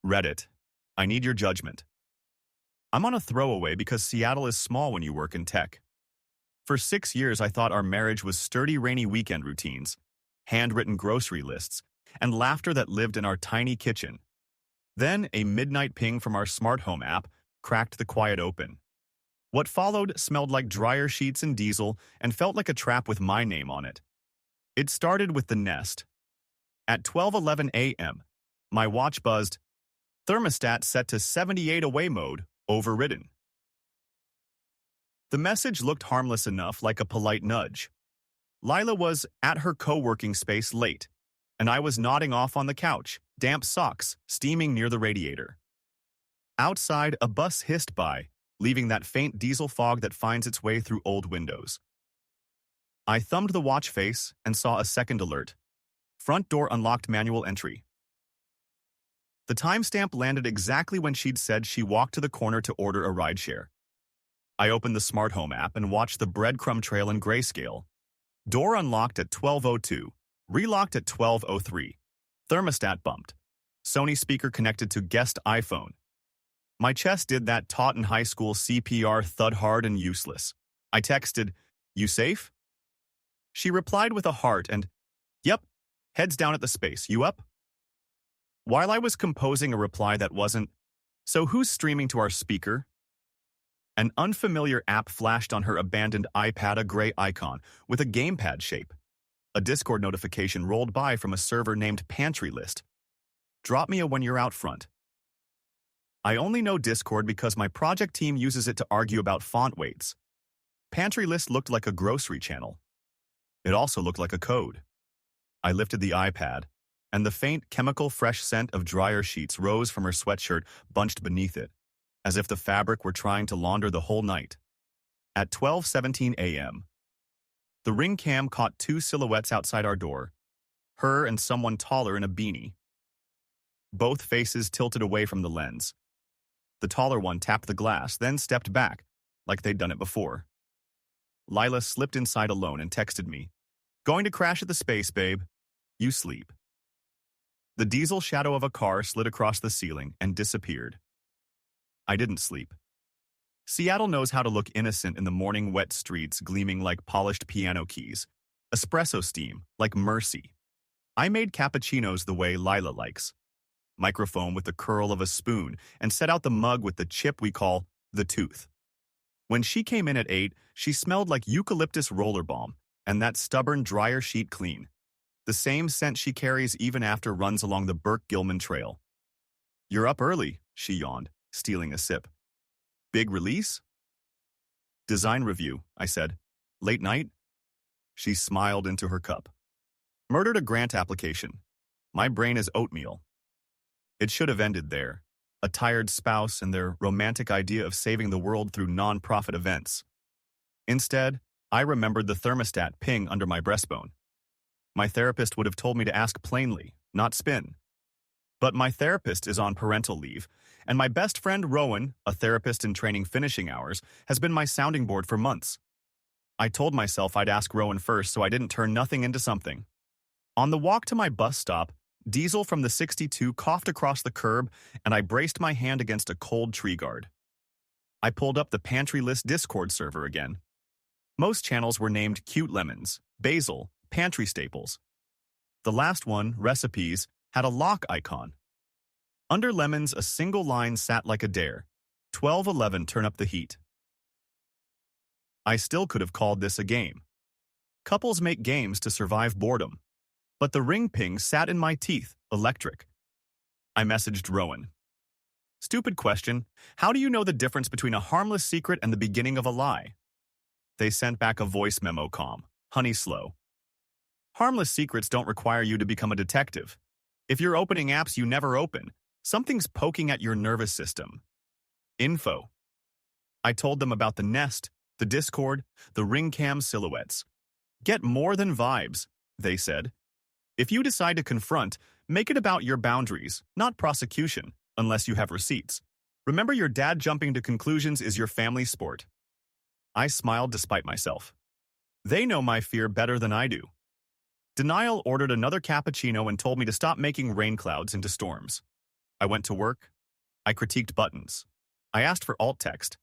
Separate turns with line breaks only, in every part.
Reddit. I need your judgment. I'm on a throwaway because Seattle is small when you work in tech. For 6 years, I thought our marriage was sturdy rainy weekend routines, handwritten grocery lists, and laughter that lived in our tiny kitchen. Then, a midnight ping from our smart home app cracked the quiet open. What followed smelled like dryer sheets and diesel and felt like a trap with my name on it. It started with the Nest. At 12:11 a.m., my watch buzzed, thermostat set to 78 away mode, overridden. The message looked harmless enough, like a polite nudge. Lila was at her co-working space late, and I was nodding off on the couch, damp socks steaming near the radiator. Outside, a bus hissed by, leaving that faint diesel fog that finds its way through old windows. I thumbed the watch face and saw a second alert. Front door unlocked, manual entry. The timestamp landed exactly when she'd said she walked to the corner to order a rideshare. I opened the smart home app and watched the breadcrumb trail in grayscale. Door unlocked at 12:02, relocked at 12:03. Thermostat bumped. Sony speaker connected to guest iPhone. My chest did that taught in high school CPR thud hard and useless. I texted, "You safe?" She replied with a heart and, "Yep, heads down at the space, you up?" While I was composing a reply that wasn't, "So who's streaming to our speaker?" An unfamiliar app flashed on her abandoned iPad, a gray icon with a gamepad shape. A Discord notification rolled by from a server named Pantry List. "Drop me a when you're out front." I only know Discord because my project team uses it to argue about font weights. Pantry List looked like a grocery channel. It also looked like a code. I lifted the iPad, and the faint, chemical-fresh scent of dryer sheets rose from her sweatshirt bunched beneath it, as if the fabric were trying to launder the whole night. At 12:17 a.m., the Ring cam caught two silhouettes outside our door, her and someone taller in a beanie. Both faces tilted away from the lens. The taller one tapped the glass, then stepped back, like they'd done it before. Lila slipped inside alone and texted me, "Going to crash at the space, babe. You sleep." The diesel shadow of a car slid across the ceiling and disappeared. I didn't sleep. Seattle knows how to look innocent in the morning, wet streets gleaming like polished piano keys, espresso steam like mercy. I made cappuccinos the way Lila likes. Microfoam with the curl of a spoon, and set out the mug with the chip we call the tooth. When she came in at 8, she smelled like eucalyptus roller balm and that stubborn dryer sheet clean. The same scent she carries even after runs along the Burke-Gilman Trail. "You're up early," she yawned, stealing a sip. "Big release?" "Design review," I said. "Late night?" She smiled into her cup. "Murdered a grant application. My brain is oatmeal." It should have ended there. A tired spouse and their romantic idea of saving the world through non-profit events. Instead, I remembered the thermostat ping under my breastbone. My therapist would have told me to ask plainly, not spin. But my therapist is on parental leave, and my best friend Rowan, a therapist in training finishing hours, has been my sounding board for months. I told myself I'd ask Rowan first so I didn't turn nothing into something. On the walk to my bus stop, Diesel from the 62 coughed across the curb, and I braced my hand against a cold tree guard. I pulled up the Pantry List Discord server again. Most channels were named Cute Lemons, Basil, Pantry Staples. The last one, Recipes, had a lock icon. Under Lemons, a single line sat like a dare. 12:11, turn up the heat. I still could have called this a game. Couples make games to survive boredom. But the ring ping sat in my teeth, electric. I messaged Rowan. "Stupid question. How do you know the difference between a harmless secret and the beginning of a lie?" They sent back a voice memo calm, honey slow. "Harmless secrets don't require you to become a detective. If you're opening apps you never open, something's poking at your nervous system." Info. I told them about the Nest, the Discord, the Ring cam silhouettes. "Get more than vibes," they said. "If you decide to confront, make it about your boundaries, not prosecution, unless you have receipts. Remember, your dad jumping to conclusions is your family sport." I smiled despite myself. They know my fear better than I do. Denial ordered another cappuccino and told me to stop making rain clouds into storms. I went to work. I critiqued buttons. I asked for alt text.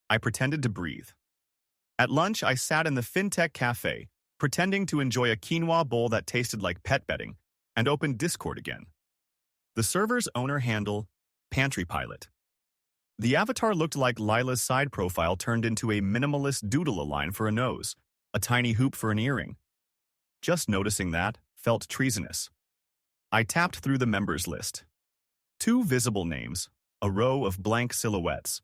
I pretended to breathe. At lunch, I sat in the FinTech cafe, pretending to enjoy a quinoa bowl that tasted like pet bedding, and opened Discord again. The server's owner handle, Pantry Pilot. The avatar looked like Lila's side profile turned into a minimalist doodle-a-line for a nose, a tiny hoop for an earring. Just noticing that felt treasonous. I tapped through the members list. 2 visible names, a row of blank silhouettes.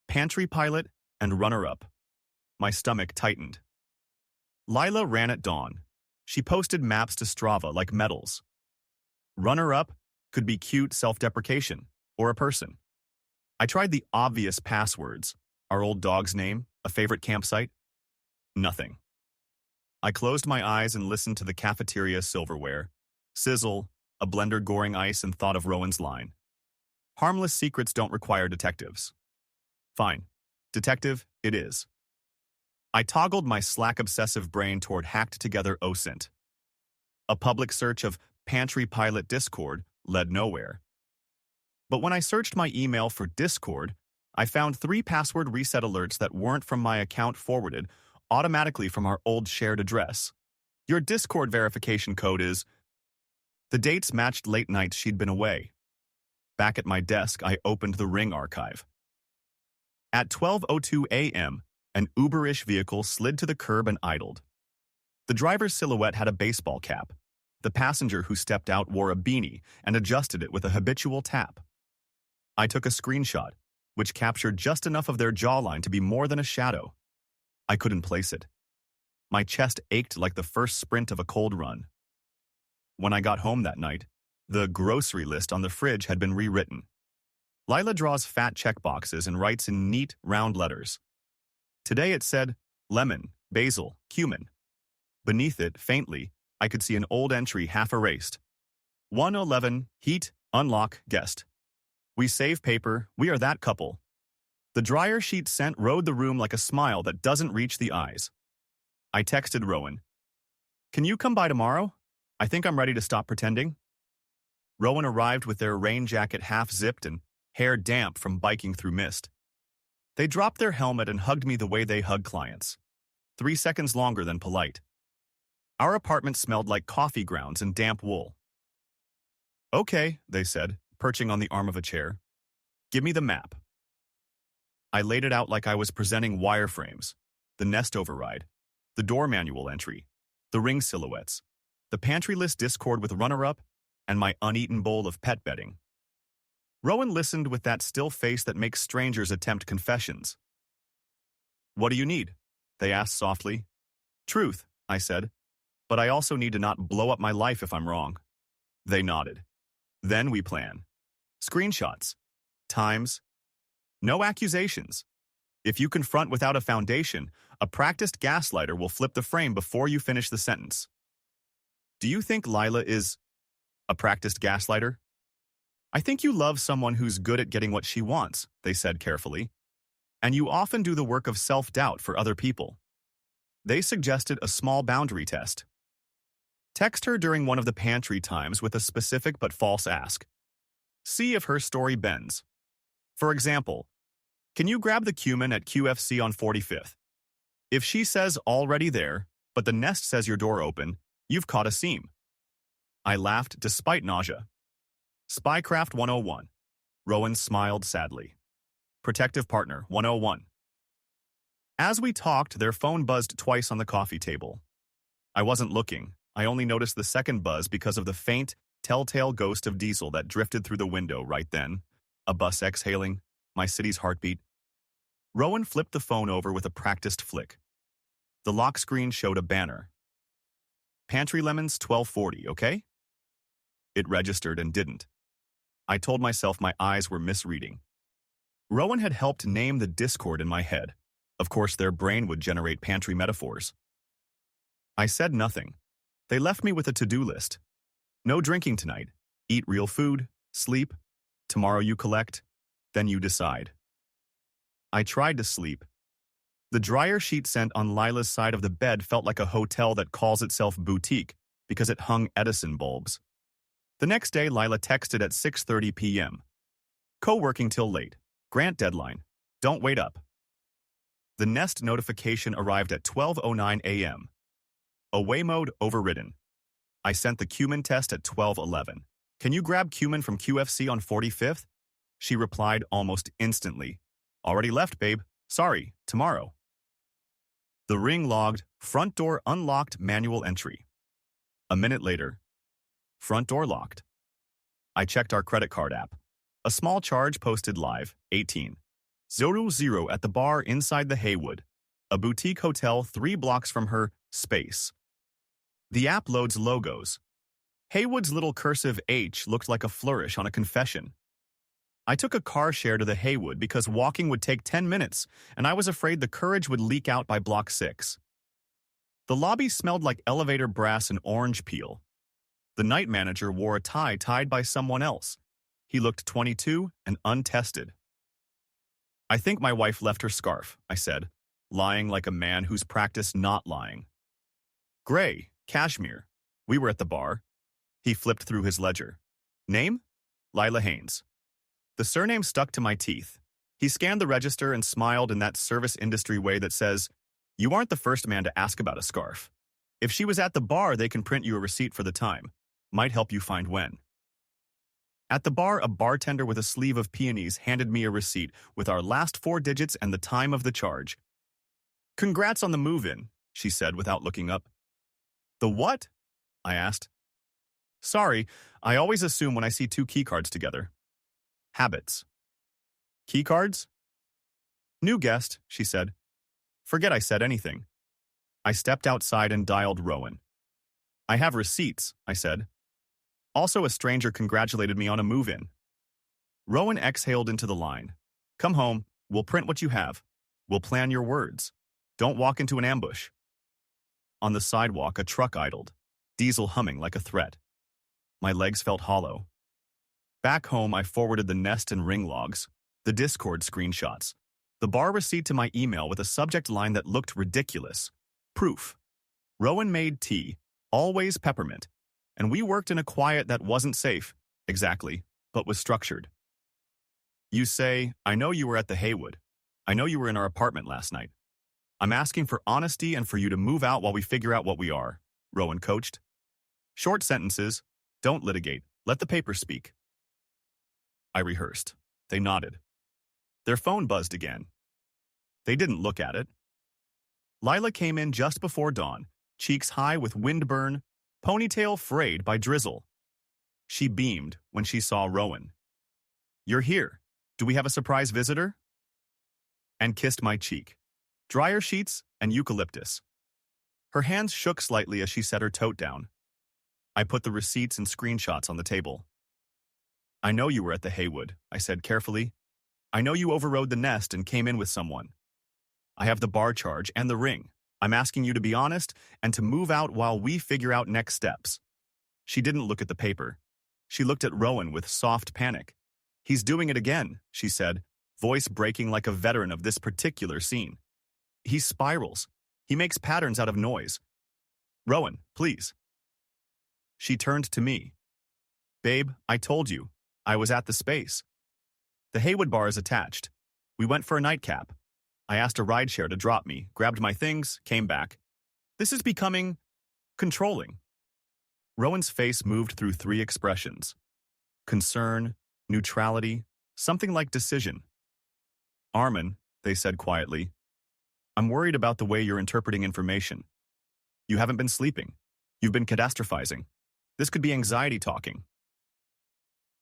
Pantry Pilot and Runner-Up. My stomach tightened. Lila ran at dawn. She posted maps to Strava like medals. Runner-Up could be cute self-deprecation or a person. I tried the obvious passwords, our old dog's name, a favorite campsite. Nothing. I closed my eyes and listened to the cafeteria silverware, sizzle, a blender goring ice, and thought of Rowan's line. Harmless secrets don't require detectives. Fine. Detective, it is. I toggled my Slack-obsessive brain toward hacked-together OSINT. A public search of Pantry Pilot Discord led nowhere. But when I searched my email for Discord, I found 3 password reset alerts that weren't from my account forwarded automatically from our old shared address. Your Discord verification code is... The dates matched late nights she'd been away. Back at my desk, I opened the Ring archive. At 12:02 a.m., an Uberish vehicle slid to the curb and idled. The driver's silhouette had a baseball cap. The passenger who stepped out wore a beanie and adjusted it with a habitual tap. I took a screenshot, which captured just enough of their jawline to be more than a shadow. I couldn't place it. My chest ached like the first sprint of a cold run. When I got home that night, the grocery list on the fridge had been rewritten. Lila draws fat checkboxes and writes in neat, round letters. Today it said, lemon, basil, cumin. Beneath it, faintly, I could see an old entry half erased. 111, heat, unlock, guest. We save paper, we are that couple. The dryer sheet scent rode the room like a smile that doesn't reach the eyes. I texted Rowan. Can you come by tomorrow? I think I'm ready to stop pretending. Rowan arrived with their rain jacket half-zipped and hair damp from biking through mist. They dropped their helmet and hugged me the way they hug clients. 3 seconds longer than polite. Our apartment smelled like coffee grounds and damp wool. Okay, they said, perching on the arm of a chair. Give me the map. I laid it out like I was presenting wireframes, the nest override, the door manual entry, the ring silhouettes, the pantry list Discord with runner-up, and my uneaten bowl of pet bedding. Rowan listened with that still face that makes strangers attempt confessions. What do you need? They asked softly. Truth, I said, but I also need to not blow up my life if I'm wrong. They nodded. Then we plan. Screenshots. Times. No accusations. If you confront without a foundation, a practiced gaslighter will flip the frame before you finish the sentence. Do you think Lila is a practiced gaslighter? I think you love someone who's good at getting what she wants, they said carefully. And you often do the work of self-doubt for other people. They suggested a small boundary test. Text her during one of the pantry times with a specific but false ask. See if her story bends. For example, can you grab the cumin at QFC on 45th? If she says already there, but the nest says your door open, you've caught a seam. I laughed despite nausea. Spycraft 101. Rowan smiled sadly. Protective Partner 101. As we talked, their phone buzzed twice on the coffee table. I wasn't looking. I only noticed the second buzz because of the faint, telltale ghost of diesel that drifted through the window right then. A bus exhaling, my city's heartbeat. Rowan flipped the phone over with a practiced flick. The lock screen showed a banner. Pantry Lemons 1240, okay? It registered and didn't. I told myself my eyes were misreading. Rowan had helped name the Discord in my head. Of course, their brain would generate pantry metaphors. I said nothing. They left me with a to-do list. No drinking tonight. Eat real food. Sleep. Tomorrow you collect. Then you decide. I tried to sleep. The dryer sheet scent on Lila's side of the bed felt like a hotel that calls itself boutique because it hung Edison bulbs. The next day, Lila texted at 6:30 p.m. Co-working till late. Grant deadline. Don't wait up. The Nest notification arrived at 12:09 a.m. Away mode overridden. I sent the cumin test at 12:11. Can you grab cumin from QFC on 45th? She replied almost instantly. Already left, babe. Sorry, tomorrow. The ring logged, front door unlocked, manual entry. A minute later, front door locked. I checked our credit card app. A small charge posted live, 18:00 at the bar inside the Haywood, a boutique hotel 3 blocks from her space. The app loads logos. Haywood's little cursive H looked like a flourish on a confession. I took a car share to the Haywood because walking would take 10 minutes, and I was afraid the courage would leak out by block 6. The lobby smelled like elevator brass and orange peel. The night manager wore a tie tied by someone else. He looked 22 and untested. I think my wife left her scarf, I said, lying like a man who's practiced not lying. Gray, cashmere. We were at the bar. He flipped through his ledger. Name? Lila Haynes. The surname stuck to my teeth. He scanned the register and smiled in that service industry way that says, you aren't the first man to ask about a scarf. If she was at the bar, they can print you a receipt for the time. Might help you find when. At the bar, a bartender with a sleeve of peonies handed me a receipt with our last 4 digits and the time of the charge. Congrats on the move-in, she said without looking up. The what? I asked. Sorry, I always assume when I see 2 keycards together. Habits. Keycards? New guest, she said. Forget I said anything. I stepped outside and dialed Rowan. I have receipts, I said. Also, a stranger congratulated me on a move-in. Rowan exhaled into the line. Come home, we'll print what you have. We'll plan your words. Don't walk into an ambush. On the sidewalk, a truck idled, diesel humming like a threat. My legs felt hollow. Back home, I forwarded the Nest and ring logs, the Discord screenshots, the bar receipt to my email with a subject line that looked ridiculous. Proof. Rowan made tea, always peppermint, and we worked in a quiet that wasn't safe, exactly, but was structured. You say, I know you were at the Haywood. I know you were in our apartment last night. I'm asking for honesty and for you to move out while we figure out what we are, Rowan coached. Short sentences. Don't litigate. Let the paper speak. I rehearsed. They nodded. Their phone buzzed again. They didn't look at it. Lila came in just before dawn, cheeks high with windburn, ponytail frayed by drizzle. She beamed when she saw Rowan. You're here. Do we have a surprise visitor? And kissed my cheek. Dryer sheets and eucalyptus. Her hands shook slightly as she set her tote down. I put the receipts and screenshots on the table. I know you were at the Haywood, I said carefully. I know you overrode the Nest and came in with someone. I have the bar charge and the ring. I'm asking you to be honest and to move out while we figure out next steps. She didn't look at the paper. She looked at Rowan with soft panic. He's doing it again, she said, voice breaking like a veteran of this particular scene. He spirals. He makes patterns out of noise. Rowan, please. She turned to me. Babe, I told you. I was at the space. The Haywood bar is attached. We went for a nightcap. I asked a rideshare to drop me, grabbed my things, came back. This is becoming controlling. Rowan's face moved through 3 expressions. Concern, neutrality, something like decision. Armin, they said quietly, I'm worried about the way you're interpreting information. You haven't been sleeping. You've been catastrophizing. This could be anxiety talking.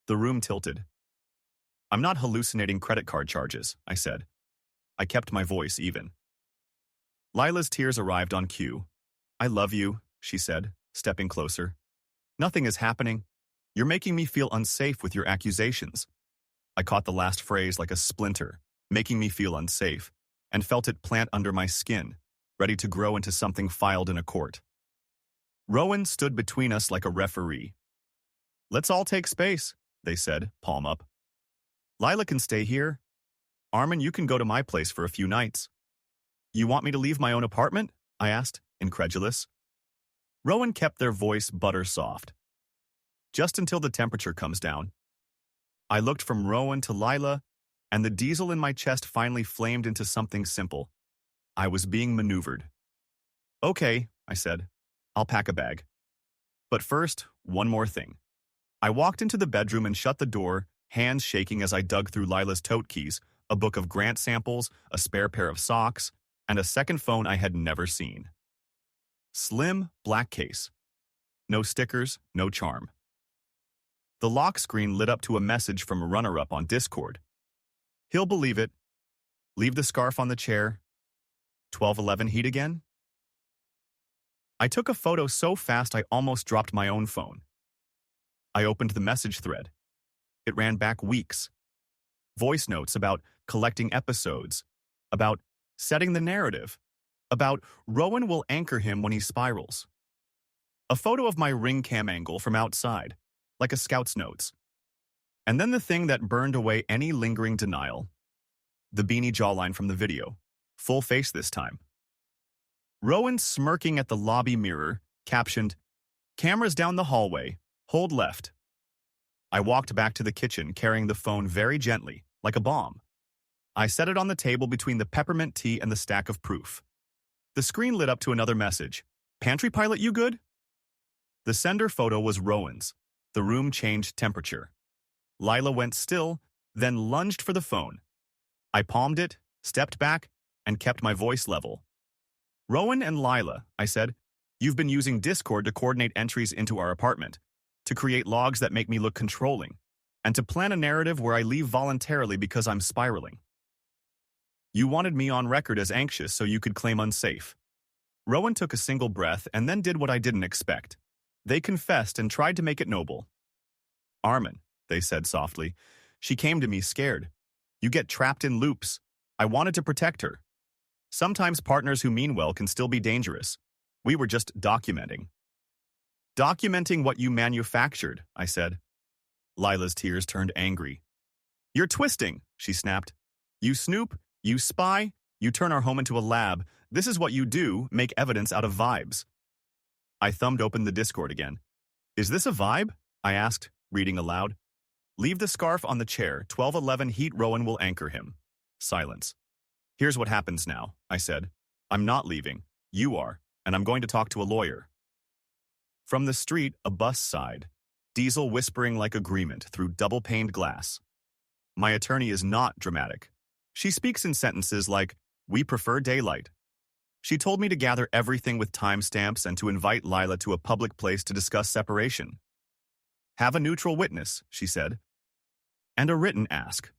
The room tilted. I'm not hallucinating credit card charges, I said. I kept my voice even. Lila's tears arrived on cue. I love you, she said, stepping closer. Nothing is happening. You're making me feel unsafe with your accusations. I caught the last phrase like a splinter, making me feel unsafe, and felt it plant under my skin, ready to grow into something filed in a court. Rowan stood between us like a referee. Let's all take space, they said, palm up. Lila can stay here. Armin, you can go to my place for a few nights. You want me to leave my own apartment? I asked, incredulous. Rowan kept their voice butter soft. just until the temperature comes down. I looked from Rowan to Lila, and the diesel in my chest finally flamed into something simple. I was being maneuvered. Okay, I said. I'll pack a bag. But first, one more thing. I walked into the bedroom and shut the door, hands shaking as I dug through Lila's tote keys, a book of grant samples, a spare pair of socks, and a second phone I had never seen. Slim, black case. No stickers, no charm. The lock screen lit up to a message from a runner-up on Discord. He'll believe it. Leave the scarf on the chair. 1211 heat again? I took a photo so fast I almost dropped my own phone. I opened the message thread. It ran back weeks. Voice notes about collecting episodes, about setting the narrative, about Rowan will anchor him when he spirals. A photo of my ring cam angle from outside, like a scout's notes. And then the thing that burned away any lingering denial. The beanie jawline from the video, full face this time. Rowan smirking at the lobby mirror, captioned, "Cameras down the hallway, hold left." I walked back to the kitchen carrying the phone very gently, like a bomb. I set it on the table between the peppermint tea and the stack of proof. The screen lit up to another message. "Pantry pilot, you good?" The sender photo was Rowan's. The room changed temperature. Lila went still, then lunged for the phone. I palmed it, stepped back, and kept my voice level. "Rowan and Lila," I said, "you've been using Discord to coordinate entries into our apartment, to create logs that make me look controlling, and to plan a narrative where I leave voluntarily because I'm spiraling. You wanted me on record as anxious so you could claim unsafe." Rowan took a single breath and then did what I didn't expect. They confessed and tried to make it noble. "Armin," they said softly. "She came to me scared. You get trapped in loops. I wanted to protect her. Sometimes partners who mean well can still be dangerous. We were just documenting." "Documenting what you manufactured," I said. Lila's tears turned angry. "You're twisting," she snapped. "You snoop, you spy, you turn our home into a lab. This is what you do, make evidence out of vibes." I thumbed open the Discord again. "Is this a vibe?" I asked, reading aloud. "Leave the scarf on the chair. 1211 heat Rowan will anchor him." Silence. "Here's what happens now," I said. "I'm not leaving. You are, and I'm going to talk to a lawyer." From the street, a bus sighed, diesel whispering like agreement through double-paned glass. My attorney is not dramatic. She speaks in sentences like, "We prefer daylight." She told me to gather everything with timestamps and to invite Lila to a public place to discuss separation. "Have a neutral witness," she said. "And a written ask."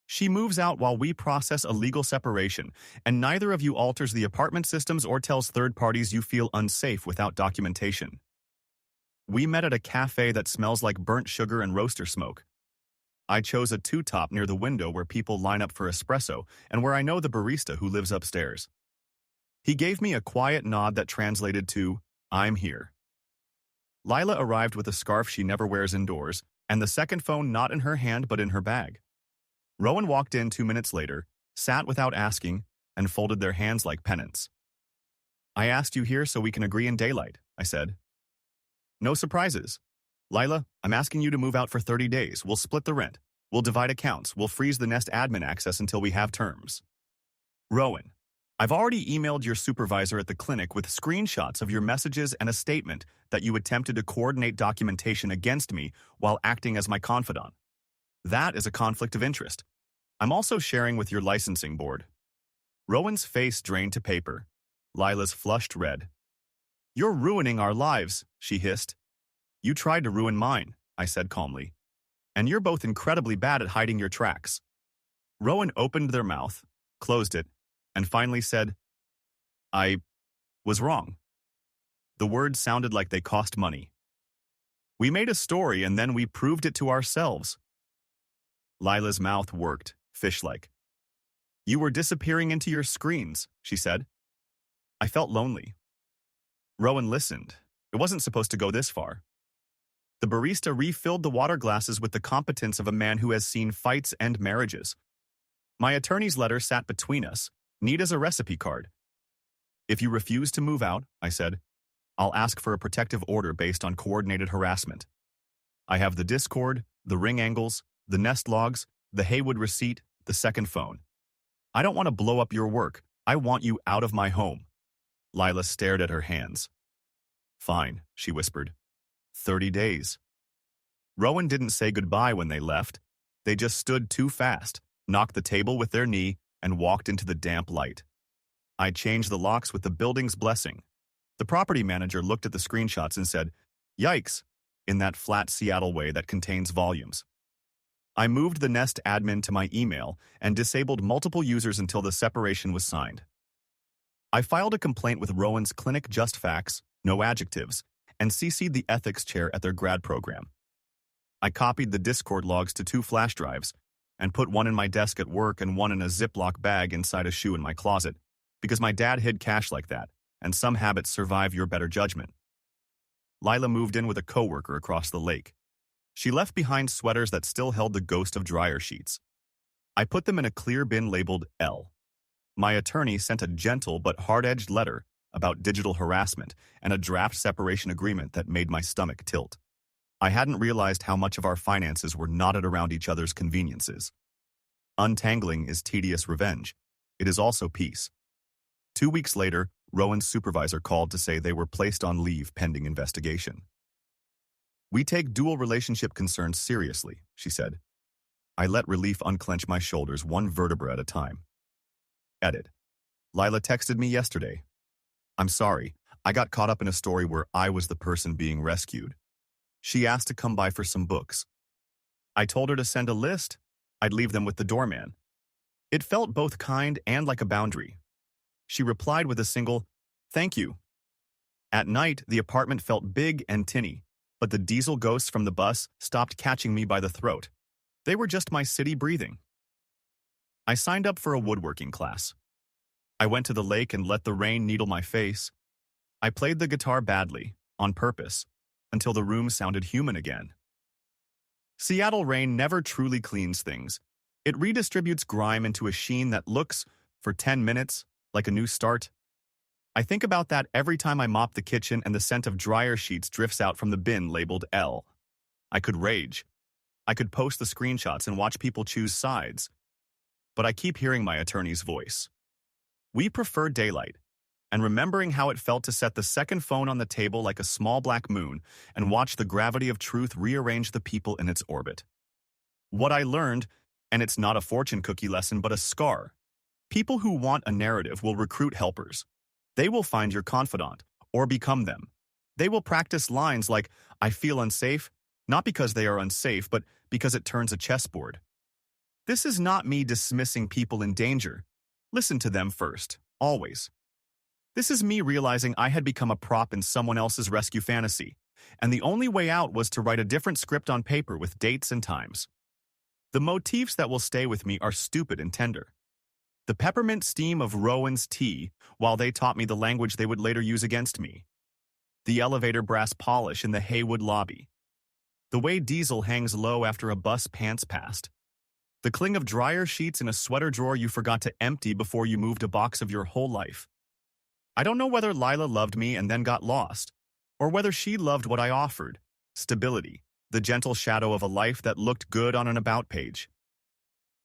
She moves out while we process a legal separation, and neither of you alters the apartment systems or tells third parties you feel unsafe without documentation. We met at a cafe that smells like burnt sugar and roaster smoke. I chose a two-top near the window where people line up for espresso and where I know the barista who lives upstairs. He gave me a quiet nod that translated to, "I'm here." Lila arrived with a scarf she never wears indoors, and the second phone not in her hand but in her bag. Rowan walked in 2 minutes later, sat without asking, and folded their hands like pennants. "I asked you here so we can agree in daylight," I said. "No surprises. Lila, I'm asking you to move out for 30 days. We'll split the rent. We'll divide accounts. We'll freeze the Nest admin access until we have terms." "Rowan, I've already emailed your supervisor at the clinic with screenshots of your messages and a statement that you attempted to coordinate documentation against me while acting as my confidant. That is a conflict of interest. I'm also sharing with your licensing board." Rowan's face drained to paper. Lila's flushed red. "You're ruining our lives," she hissed. "You tried to ruin mine," I said calmly. "And you're both incredibly bad at hiding your tracks." Rowan opened their mouth, closed it, and finally said, "I was wrong." The words sounded like they cost money. "We made a story and then we proved it to ourselves." Lila's mouth worked, fish-like. "You were disappearing into your screens," she said. I felt lonely. Rowan listened. It wasn't supposed to go this far. The barista refilled the water glasses with the competence of a man who has seen fights and marriages. My attorney's letter sat between us, neat as a recipe card. "If you refuse to move out," I said, "I'll ask for a protective order based on coordinated harassment." I have the Discord, the ring angles, the nest logs, the Haywood receipt, the second phone. I don't want to blow up your work. I want you out of my home. Lila stared at her hands. Fine, she whispered. 30 days. Rowan didn't say goodbye when they left. They just stood too fast, knocked the table with their knee, and walked into the damp light. I changed the locks with the building's blessing. The property manager looked at the screenshots and said, "Yikes," in that flat Seattle way that contains volumes. I moved the Nest admin to my email and disabled multiple users until the separation was signed. I filed a complaint with Rowan's clinic Just Facts, no adjectives, and CC'd the ethics chair at their grad program. I copied the Discord logs to 2 flash drives and put one in my desk at work and one in a Ziploc bag inside a shoe in my closet, because my dad hid cash like that, and some habits survive your better judgment. Lila moved in with a coworker across the lake. She left behind sweaters that still held the ghost of dryer sheets. I put them in a clear bin labeled L. My attorney sent a gentle but hard-edged letter about digital harassment and a draft separation agreement that made my stomach tilt. I hadn't realized how much of our finances were knotted around each other's conveniences. Untangling is tedious revenge. It is also peace. 2 weeks later, Rowan's supervisor called to say they were placed on leave pending investigation. "We take dual relationship concerns seriously," she said. I let relief unclench my shoulders one vertebra at a time. Edit. Lila texted me yesterday. "I'm sorry, I got caught up in a story where I was the person being rescued." She asked to come by for some books. I told her to send a list. I'd leave them with the doorman. It felt both kind and like a boundary. She replied with a single, "Thank you." At night, the apartment felt big and tinny, but the diesel ghosts from the bus stopped catching me by the throat. They were just my city breathing. I signed up for a woodworking class. I went to the lake and let the rain needle my face. I played the guitar badly, on purpose, until the room sounded human again. Seattle rain never truly cleans things. It redistributes grime into a sheen that looks, for 10 minutes, like a new start. I think about that every time I mop the kitchen and the scent of dryer sheets drifts out from the bin labeled L. I could rage. I could post the screenshots and watch people choose sides. But I keep hearing my attorney's voice. We prefer daylight. And remembering how it felt to set the second phone on the table like a small black moon and watch the gravity of truth rearrange the people in its orbit. What I learned, and it's not a fortune cookie lesson but a scar, people who want a narrative will recruit helpers. They will find your confidant, or become them. They will practice lines like, "I feel unsafe," not because they are unsafe, but because it turns a chessboard. This is not me dismissing people in danger. Listen to them first, always. This is me realizing I had become a prop in someone else's rescue fantasy, and the only way out was to write a different script on paper with dates and times. The motifs that will stay with me are stupid and tender. The peppermint steam of Rowan's tea, while they taught me the language they would later use against me. The elevator brass polish in the Haywood lobby. The way diesel hangs low after a bus pants past. The cling of dryer sheets in a sweater drawer you forgot to empty before you moved a box of your whole life. I don't know whether Lila loved me and then got lost, or whether she loved what I offered, stability, the gentle shadow of a life that looked good on an about page.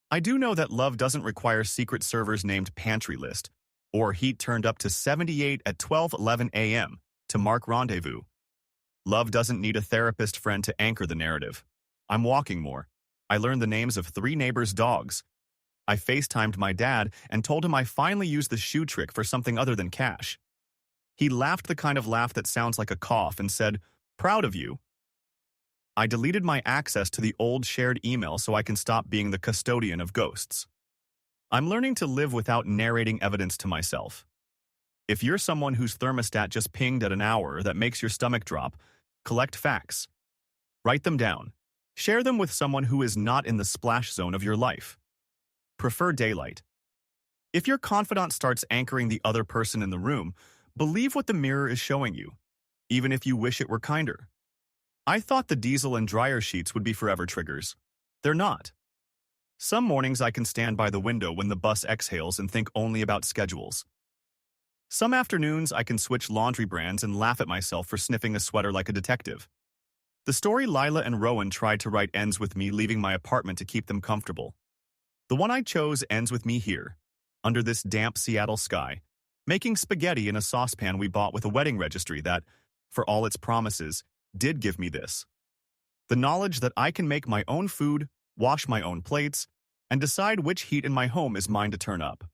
I do know that love doesn't require secret servers named Pantry List, or heat turned up to 78 at 12:11 a.m. to mark rendezvous. Love doesn't need a therapist friend to anchor the narrative. I'm walking more. I learned the names of 3 neighbors' dogs. I FaceTimed my dad and told him I finally used the shoe trick for something other than cash. He laughed the kind of laugh that sounds like a cough and said, "Proud of you." I deleted my access to the old shared email so I can stop being the custodian of ghosts. I'm learning to live without narrating evidence to myself. If you're someone whose thermostat just pinged at an hour that makes your stomach drop, collect facts. Write them down. Share them with someone who is not in the splash zone of your life. Prefer daylight. If your confidant starts anchoring the other person in the room, believe what the mirror is showing you, even if you wish it were kinder. I thought the diesel and dryer sheets would be forever triggers. They're not. Some mornings I can stand by the window when the bus exhales and think only about schedules. Some afternoons I can switch laundry brands and laugh at myself for sniffing a sweater like a detective. The story Lila and Rowan tried to write ends with me leaving my apartment to keep them comfortable. The one I chose ends with me here, under this damp Seattle sky, making spaghetti in a saucepan we bought with a wedding registry that, for all its promises, did give me this. The knowledge that I can make my own food, wash my own plates, and decide which heat in my home is mine to turn up.